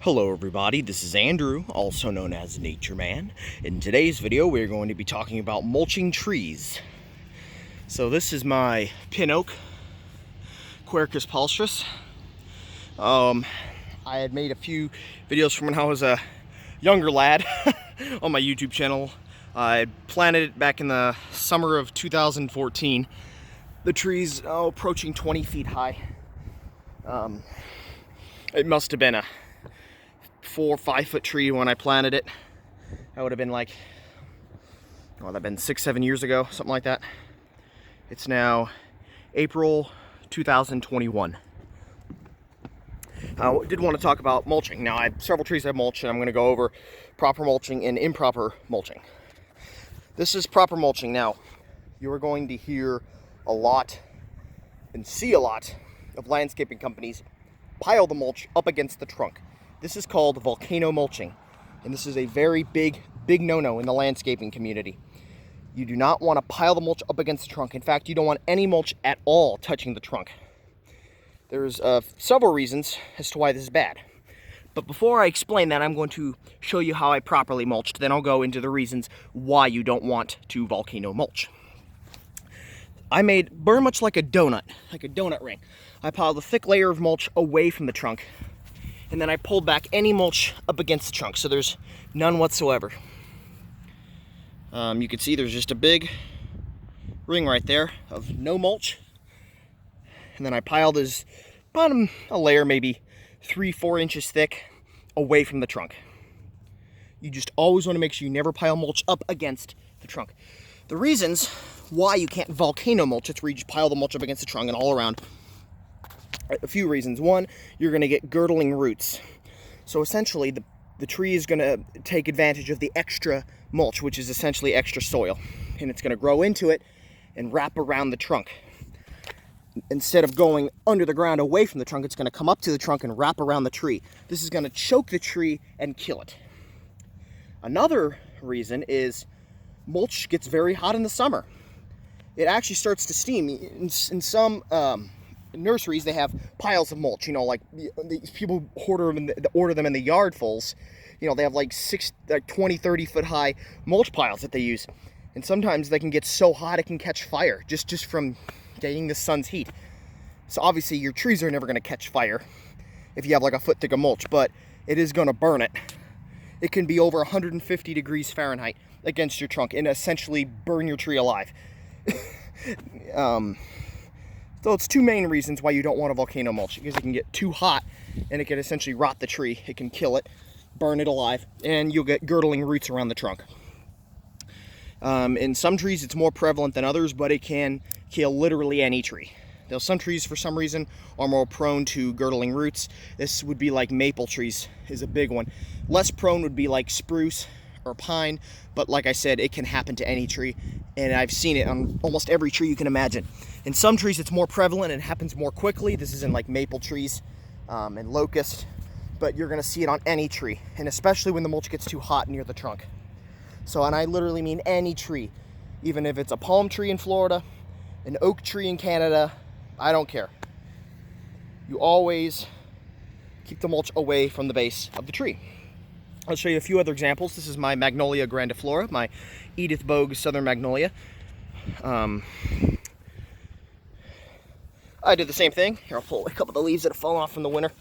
Hello everybody, this is Andrew, also known as Nature Man. In today's video we're going to be talking about mulching trees. So this is my pin oak, Quercus palstris. I had made a few videos from when I was a younger lad on my YouTube channel. I planted it back in the summer of 2014. The tree's approaching 20 feet high. It must have been a 4 or 5 foot tree when I planted it. That would have been like, that'd been 6-7 years ago, something like that. It's now April 2021. I did want to talk about mulching. Now I have several trees I've mulched, and I'm going to go over proper mulching and improper mulching. This is proper mulching. Now you are going to hear a lot and see a lot of landscaping companies pile the mulch up against the trunk. This is called volcano mulching, and this is a very big no-no in the landscaping community. You do not want to pile the mulch up against the trunk. In fact, you don't want any mulch at all touching the trunk. There's several reasons as to why this is bad. But before I explain that, I'm going to show you how I properly mulched. Then I'll go into the reasons why you don't want to volcano mulch. I made very much like a donut ring. I piled a thick layer of mulch away from the trunk, and then I pulled back any mulch up against the trunk, so there's none whatsoever. You can see there's just a big ring right there of no mulch. And then I piled this bottom a layer, maybe 3-4 inches thick, away from the trunk. You just always want to make sure you never pile mulch up against the trunk. The reasons why you can't volcano mulch, it's where you just pile the mulch up against the trunk and all around. A few reasons. One, you're going to get girdling roots. So essentially, the tree is going to take advantage of the extra mulch, which is essentially extra soil. And it's going to grow into it and wrap around the trunk. Instead of going under the ground away from the trunk, it's going to come up to the trunk and wrap around the tree. This is going to choke the tree and kill it. Another reason is mulch gets very hot in the summer. It actually starts to steam. In some nurseries, they have piles of mulch, like people order them in the yardfuls. They have like 20, 30 foot high mulch piles that they use. And sometimes they can get so hot it can catch fire just from getting the sun's heat. So obviously your trees are never going to catch fire if you have like a foot thick of mulch, but it is going to burn it. It can be over 150 degrees Fahrenheit against your trunk and essentially burn your tree alive. So it's two main reasons why you don't want a volcano mulch, because it can get too hot and it can essentially rot the tree. It can kill it, burn it alive, and you'll get girdling roots around the trunk. In some trees it's more prevalent than others, but it can kill literally any tree. Now some trees for some reason are more prone to girdling roots. This would be like maple trees is a big one. Less prone would be like spruce or pine, but like I said, it can happen to any tree, and I've seen it on almost every tree you can imagine. In some trees it's more prevalent and it happens more quickly. This is in like maple trees and locust, but you're going to see it on any tree, and especially when the mulch gets too hot near the trunk. So, and I literally mean any tree, even if it's a palm tree in Florida, an oak tree in Canada, I don't care. You always keep the mulch away from the base of the tree. I'll show you a few other examples. This is my Magnolia grandiflora, my Edith Bogue Southern Magnolia. I did the same thing. Here, I'll pull a couple of the leaves that have fallen off from the winter.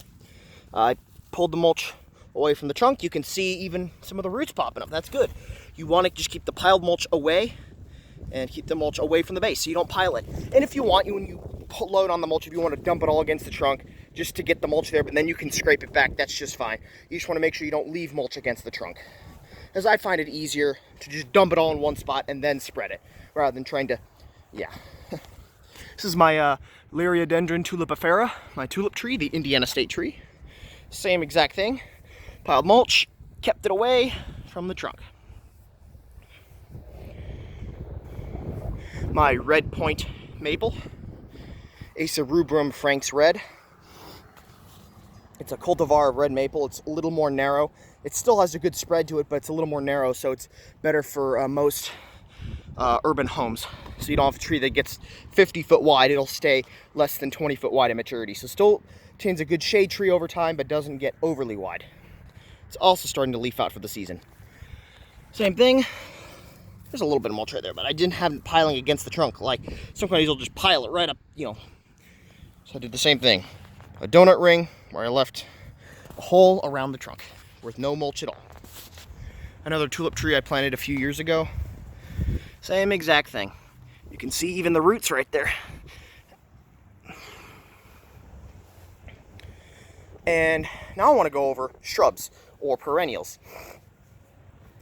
I pulled the mulch away from the trunk. You can see even some of the roots popping up. That's good. You want to just keep the piled mulch away and keep the mulch away from the base so you don't pile it. And if you want, when you load on the mulch, if you want to dump it all against the trunk just to get the mulch there, but then you can scrape it back, that's just fine. You just want to make sure you don't leave mulch against the trunk, as I find it easier to just dump it all in one spot and then spread it rather than trying to, This is my Liriodendron tulipifera, my tulip tree, the Indiana state tree. Same exact thing. Piled mulch, kept it away from the trunk. My red point maple, Acer rubrum Frank's red. It's a cultivar of red maple. It's a little more narrow. It still has a good spread to it, but it's a little more narrow, so it's better for most urban homes. So you don't have a tree that gets 50 foot wide. It'll stay less than 20 foot wide at maturity. So still retains a good shade tree over time, but doesn't get overly wide. It's also starting to leaf out for the season. Same thing. There's a little bit of mulch right there, but I didn't have it piling against the trunk. Like some companies will just pile it right up, you know. So I did the same thing. A donut ring where I left a hole around the trunk with no mulch at all. Another tulip tree I planted a few years ago. Same exact thing. You can see even the roots right there. And now I want to go over shrubs or perennials.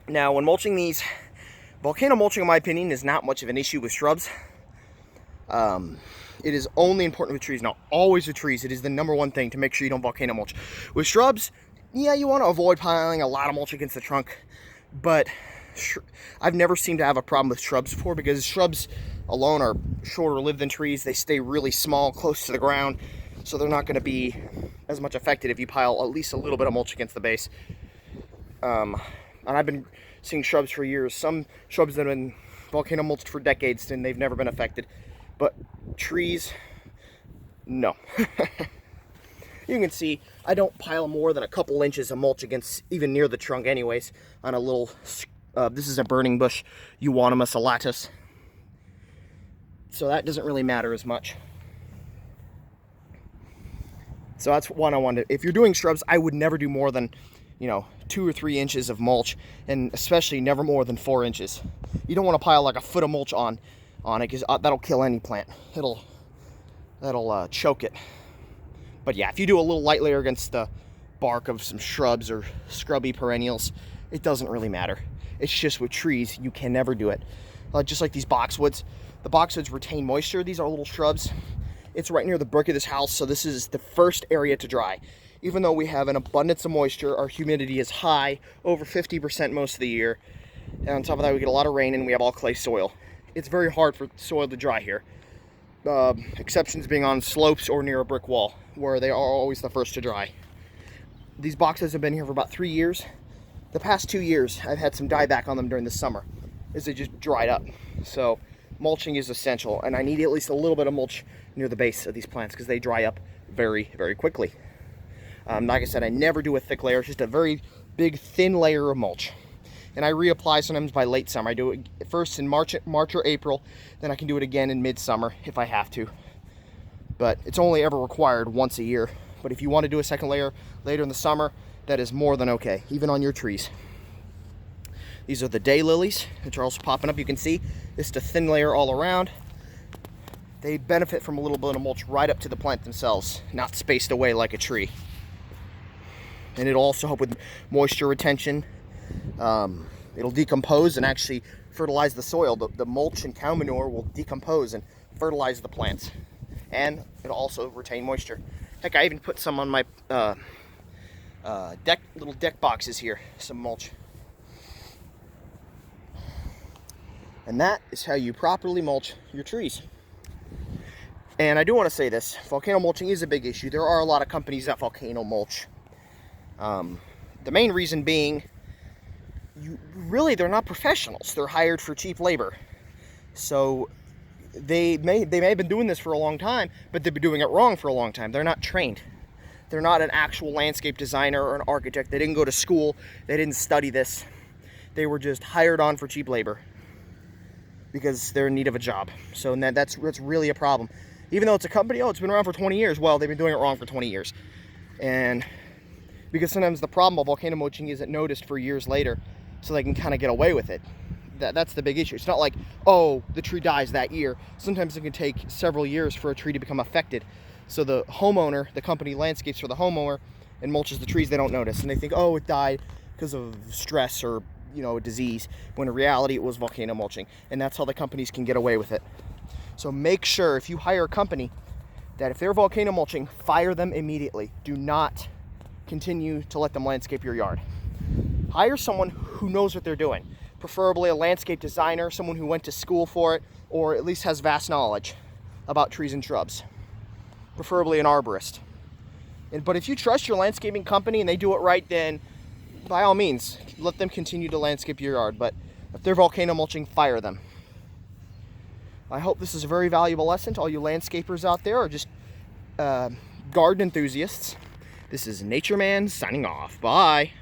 Now, when mulching these, volcano mulching, in my opinion, is not much of an issue with shrubs. It is only important with trees. Now, always with trees, it is the #1 thing to make sure you don't volcano mulch. With shrubs, yeah, you want to avoid piling a lot of mulch against the trunk, but I've never seemed to have a problem with shrubs before, because shrubs alone are shorter lived than trees. They stay really small, close to the ground, so they're not going to be as much affected if you pile at least a little bit of mulch against the base. And I've been seeing shrubs for years. Some shrubs that have been volcano mulched for decades and they've never been affected. But trees, no. You can see I don't pile more than a couple inches of mulch against, even near the trunk anyways, on a little, this is a burning bush, Euonymus alatus. So that doesn't really matter as much. So that's one I wanted. If you're doing shrubs, I would never do more than, 2 or 3 inches of mulch, and especially never more than 4 inches. You don't want to pile like a foot of mulch on it, because that'll kill any plant. That'll choke it. But yeah, if you do a little light layer against the bark of some shrubs or scrubby perennials, it doesn't really matter. It's just with trees, you can never do it. Just like these boxwoods. The boxwoods retain moisture. These are little shrubs. It's right near the brick of this house, so this is the first area to dry. Even though we have an abundance of moisture, our humidity is high, over 50% most of the year. And on top of that, we get a lot of rain and we have all clay soil. It's very hard for soil to dry here. Exceptions being on slopes or near a brick wall, where they are always the first to dry. These boxes have been here for about 3 years. The past 2 years, I've had some dieback on them during the summer, as they just dried up. So mulching is essential, and I need at least a little bit of mulch near the base of these plants because they dry up very, very quickly. Like I said, I never do a thick layer, just a very big, thin layer of mulch. And I reapply sometimes by late summer. I do it first in March or April, then I can do it again in midsummer if I have to. But it's only ever required once a year. But if you want to do a second layer later in the summer, that is more than okay, even on your trees. These are the day lilies, which are also popping up. You can see this is a thin layer all around. They benefit from a little bit of mulch right up to the plant themselves, not spaced away like a tree. And it'll also help with moisture retention. It'll decompose and actually fertilize the soil. The mulch and cow manure will decompose and fertilize the plants. And it'll also retain moisture. Heck, I even put some on my little deck boxes here, some mulch. And that is how you properly mulch your trees. And I do want to say this, volcano mulching is a big issue. There are a lot of companies that volcano mulch. The main reason being, they're not professionals. They're hired for cheap labor. So they may have been doing this for a long time, but they've been doing it wrong for a long time. They're not trained. They're not an actual landscape designer or an architect. They didn't go to school. They didn't study this. They were just hired on for cheap labor because they're in need of a job. So that's really a problem. Even though it's a company, it's been around for 20 years. Well, they've been doing it wrong for 20 years. And because sometimes the problem of volcano mulching isn't noticed for years later, so they can kind of get away with it. That's the big issue. It's not like, oh, the tree dies that year. Sometimes it can take several years for a tree to become affected. So the homeowner, the company landscapes for the homeowner and mulches the trees, they don't notice. And they think, oh, it died because of stress or, a disease, when in reality it was volcano mulching. And that's how the companies can get away with it. So make sure if you hire a company that if they're volcano mulching, fire them immediately. Do not continue to let them landscape your yard. Hire someone who knows what they're doing. Preferably a landscape designer, someone who went to school for it, or at least has vast knowledge about trees and shrubs. Preferably an arborist. But if you trust your landscaping company and they do it right, then by all means, let them continue to landscape your yard. But if they're volcano mulching, fire them. I hope this is a very valuable lesson to all you landscapers out there, or just garden enthusiasts. This is Nature Man signing off. Bye.